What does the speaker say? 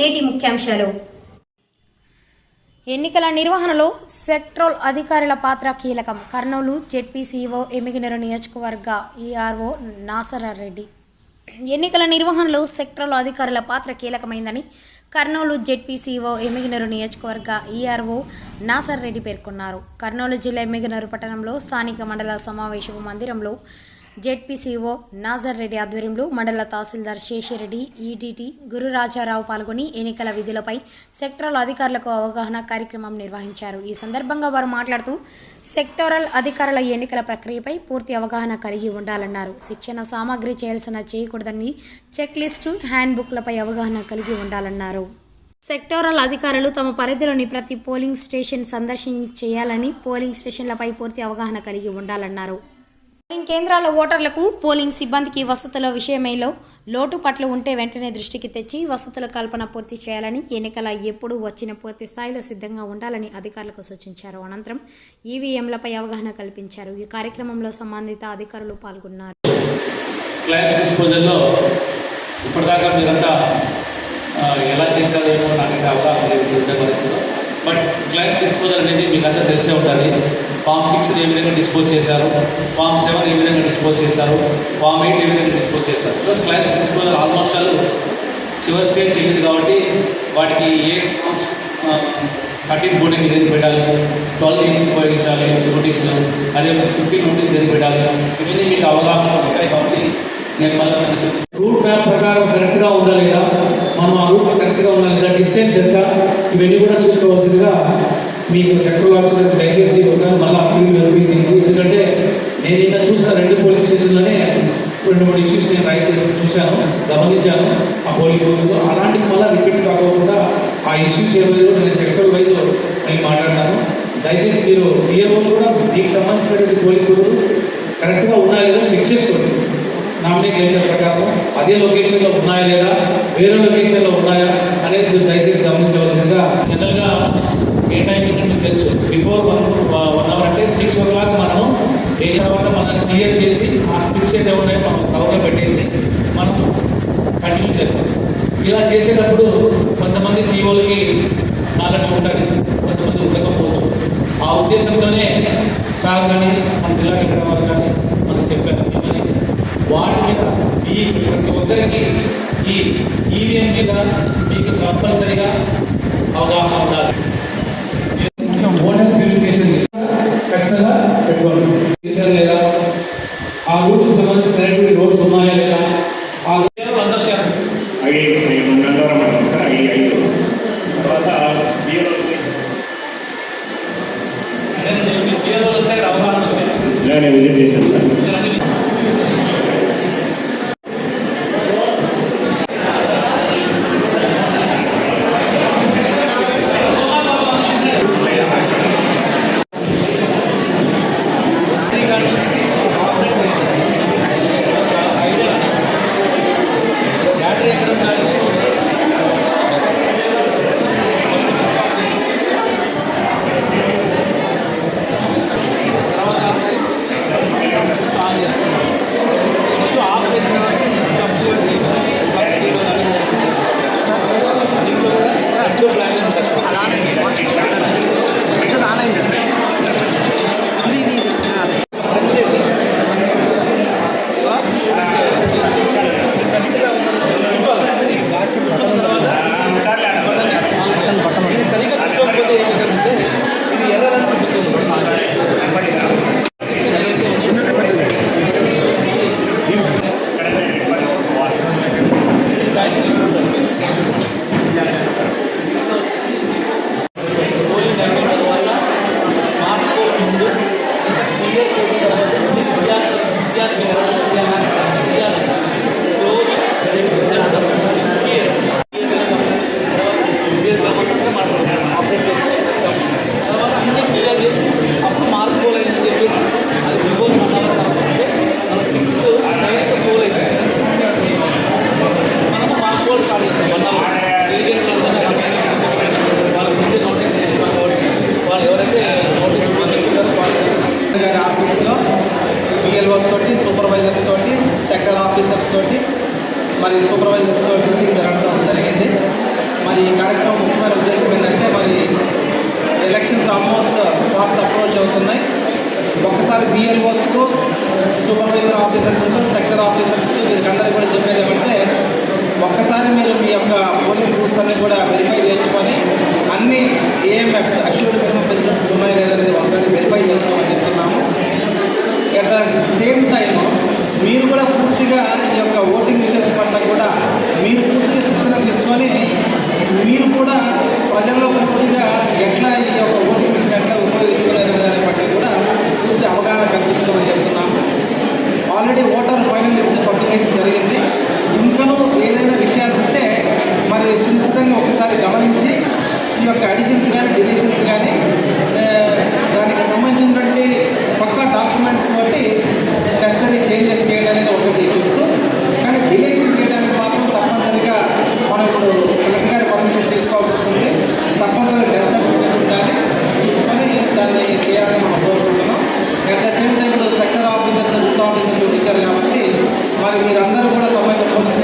నేటి ముఖ్యాంశాలు. ఎన్నికల నిర్వహణలో సెక్టరల్ అధికారుల పాత్ర కీలకం. కర్నూలు జెడ్పీసీఓ ఎమ్మిగనూరు నియోజకవర్గ ఈఆర్ఓ నాసరారెడ్డి. ఎన్నికల నిర్వహణలో సెక్టరల్ అధికారుల పాత్ర కీలకమైందని కర్నూలు జెడ్పీసీఓ ఎమ్మిగనూరు నియోజకవర్గ ఈఆర్ఓ నాసరారెడ్డి పేర్కొన్నారు. కర్నూలు జిల్లా ఎమ్మిగనూరు పట్టణంలో స్థానిక మండల సమావేశపు మందిరంలో జెడ్పీసీఓ నాసరారెడ్డి ఆధ్వర్యంలో మండల తహసీల్దార్ శేషిరెడ్డి, ఈటీటీ గురురాజారావు పాల్గొని ఎన్నికల విధులపై సెక్టరల్ అధికారులకు అవగాహన కార్యక్రమం నిర్వహించారు. ఈ సందర్భంగా వారు మాట్లాడుతూ సెక్టరల్ అధికారుల ఎన్నికల ప్రక్రియపై పూర్తి అవగాహన కలిగి ఉండాలన్నారు. శిక్షణ సామాగ్రి చేయకూడదని చెక్ లిస్టు, హ్యాండ్ బుక్లపై అవగాహన కలిగి ఉండాలన్నారు. సెక్టరల్ అధికారులు తమ పరిధిలోని ప్రతి పోలింగ్ స్టేషన్ చేయాలని, పోలింగ్ స్టేషన్లపై పూర్తి అవగాహన కలిగి ఉండాలన్నారు. పోలింగ్ కేంద్రాల ఓటర్లకు, పోలింగ్ సిబ్బందికి వసతుల విషయమైలో లోటుపాట్లు ఉంటే వెంటనే దృష్టికి తెచ్చి వసతుల కల్పన పూర్తి చేయాలని, ఎన్నికల ఎప్పుడు వచ్చిన పూర్తి స్థాయిలో సిద్ధంగా ఉండాలని అధికారులకు సూచించారు. అనంతరం ఈవీఎంలపై అవగాహన కల్పించారు. ఈ కార్యక్రమంలో సంబంధిత అధికారులు పాల్గొన్నారు. ఇప్పటిదాకా మీరంతా ఎలా చేశారేమో నాకైతే అవగాహన పరిస్థితుల్లో, బట్ క్లయింట్ డిస్పోజల్ అనేది మీకు అంతా తెలిసే ఉంటుంది. ఫామ్ 6 ఏ విధంగా డిస్పోజ్ చేశారు, ఫామ్ 7 ఏ విధంగా డిస్పోజ్ చేశారు, ఫామ్ 8 ఏ విధంగా డిస్పోజ్ చేస్తారు. సో క్లయింట్స్ డిస్పోజల్ ఆల్మోస్ట్ చివరి స్టేజ్ వెళ్ళింది కాబట్టి వాటికి ఏ 13 బోర్డింగ్ ఏదైతే పెట్టాలి, 12 ఉపయోగించాలి నోటీసులు, అదే 15 నోటీసులు ఏదైతే పెట్టాలి, ఇవన్నీ మీకు అవగాహన ఉంటాయి. కాబట్టి నేను మళ్ళీ రూట్ మ్యాప్ ప్రకారం కరెక్ట్గా ఉందా లేదా, మనం ఆ రూట్ కరెక్ట్గా ఉందా లేదా, డిస్టెన్స్ ఎంత, ఇవన్నీ కూడా చూసుకోవాల్సిందిగా మీకు సెక్టరల్ ఆఫీసర్ దయచేసి ఒకసారి మళ్ళీ ఫీల్డ్ వెరిఫికేషన్. ఎందుకంటే నేను ఇంకా చూసిన 2 పోలింగ్ స్టేషన్లోనే 2-3 ఇష్యూస్ నేను రైట్ చేసి చూశాను, గమనించాను. ఆ పోలింగ్ బూత్లో అలాంటివి మళ్ళీ రిపీట్ కాకుండా ఆ ఇష్యూస్ ఏమైనా నేను సెక్టరల్ వైజ్ నేను మాట్లాడతాను. దయచేసి మీరు డిఎంఓలు కూడా దీనికి సంబంధించినటువంటి పోలింగ్ బూత్లు కరెక్ట్గా ఉన్నాయా లేదా చెక్ చేసుకోండి. నామినేషన్ ప్రకారం అదే లొకేషన్లో ఉన్నాయా లేదా, వేరే లొకేషన్లో ఉన్నాయా అనేది దయచేసి గమనించవలసిందిగా. జనరల్గా ఏ టైమింగ్ మీకు తెలుసు, బిఫోర్ 1 అవర్ అంటే 6 o'clock మనము వేరే తర్వాత మనల్ని క్లియర్ చేసి ఆ స్క్రిప్ట్స్ ఏదో ఉన్నాయో మనం కవర్లో పెట్టేసి మనం కంటిన్యూ చేస్తాం. ఇలా చేసేటప్పుడు కొంతమంది పీఓలకి నాలెడ్జ్ ఉంటుంది, కొంతమంది ఉండకపోవచ్చు. ఆ ఉద్దేశంతోనే సార్ కానీ మన జిల్లా కలెక్టర్ వారు కానీ మనం చెప్పారు. వాటి మీద ఈ ప్రతి ఒక్కరికి ఈ ఈవీఎం మీద మీకు కంపల్సరీగా అవగాహన ఉండాలి. ఓటర్ వెరిఫికేషన్ ఖచ్చితంగా పెట్టుకోవాలి. చేశారు లేదా, ఆ రూట్కి సంబంధించిన కనెక్టివిటీ రోడ్స్ ఉన్నాయా లేదా, ఆ రూట్ అందరూ చేస్తారు. తర్వాత బిఏలో వస్తే అవగాహన వచ్చాయి. నేను విజిట్ చేశాను సార్. సెక్టర్ ఆఫీసర్స్ తోటి మరియు సూపర్వైజర్స్ తోటి జరగడం జరిగింది. మరి ఈ కార్యక్రమం ముఖ్యమైన ఉద్దేశం ఏంటంటే మరి ఎలక్షన్స్ ఆల్మోస్ట్ ఫాస్ట్ అప్రోచ్ అవుతున్నాయి. ఒక్కసారి బిఎల్ఓస్కు, సూపర్వైజర్ ఆఫీసర్స్కు, సెక్టర్ ఆఫీసర్స్కు వీరికందరికీ కూడా చెప్పేది ఏమంటే ఒక్కసారి మీరు మీ యొక్క పోలింగ్ బూత్స్ అన్ని కూడా వెరిఫై చేసుకొని అన్ని ఏఎంఎఫ్స్ అష్యూర్డ్ మినిమం ఫెసిలిటీస్ ఉన్నాయి లేదనేది ఒకసారి వెరిఫై చేసుకోమని చెప్తున్నాము. అట్ ద సేమ్ టైం మీరు కూడా పూర్తిగా ఈ యొక్క ఓటింగ్ మిషన్స్ పట్ల కూడా మీరు పూర్తిగా శిక్షణ తీసుకొని మీరు కూడా ప్రజల్లో పూర్తిగా ఎట్లా ఈ యొక్క ఓటింగ్ మిషన్ ఎట్లా ఉపయోగించుకునే దాని పట్ల కూడా పూర్తి అవగాహన కల్పించుకోమని చెప్తున్నాము. Already voter final list publication జరిగింది. ఇంకనూ ఏదైనా విషయాలు ఉంటే మరి సునిశ్చితంగా ఒకసారి గమనించి ఈ యొక్క అడిషన్స్ కానీ డిలీషన్స్ కానీ దానికి సంబంధించినటువంటి పక్కా డాక్యుమెంట్స్ తోటి నెసరీ చేంజెస్ చేయడం అనేది ఒకటి చెప్తూ, కానీ డిలేషన్ చేయడానికి మాత్రం తప్పనిసరిగా మనం ఇప్పుడు కలెక్టర్ గారి పర్మిషన్ తీసుకోవాల్సి వస్తుంది. తప్పనిసరిగా డెత్ సర్టిఫికేట్ ఉండాలి, తీసుకొని దాన్ని చేయాలని మనం కోరుకుంటున్నాం. At the same time sector officers, booth officers ఇచ్చారు కాబట్టి మరి మీరందరూ కూడా సమయంలో పోలీసు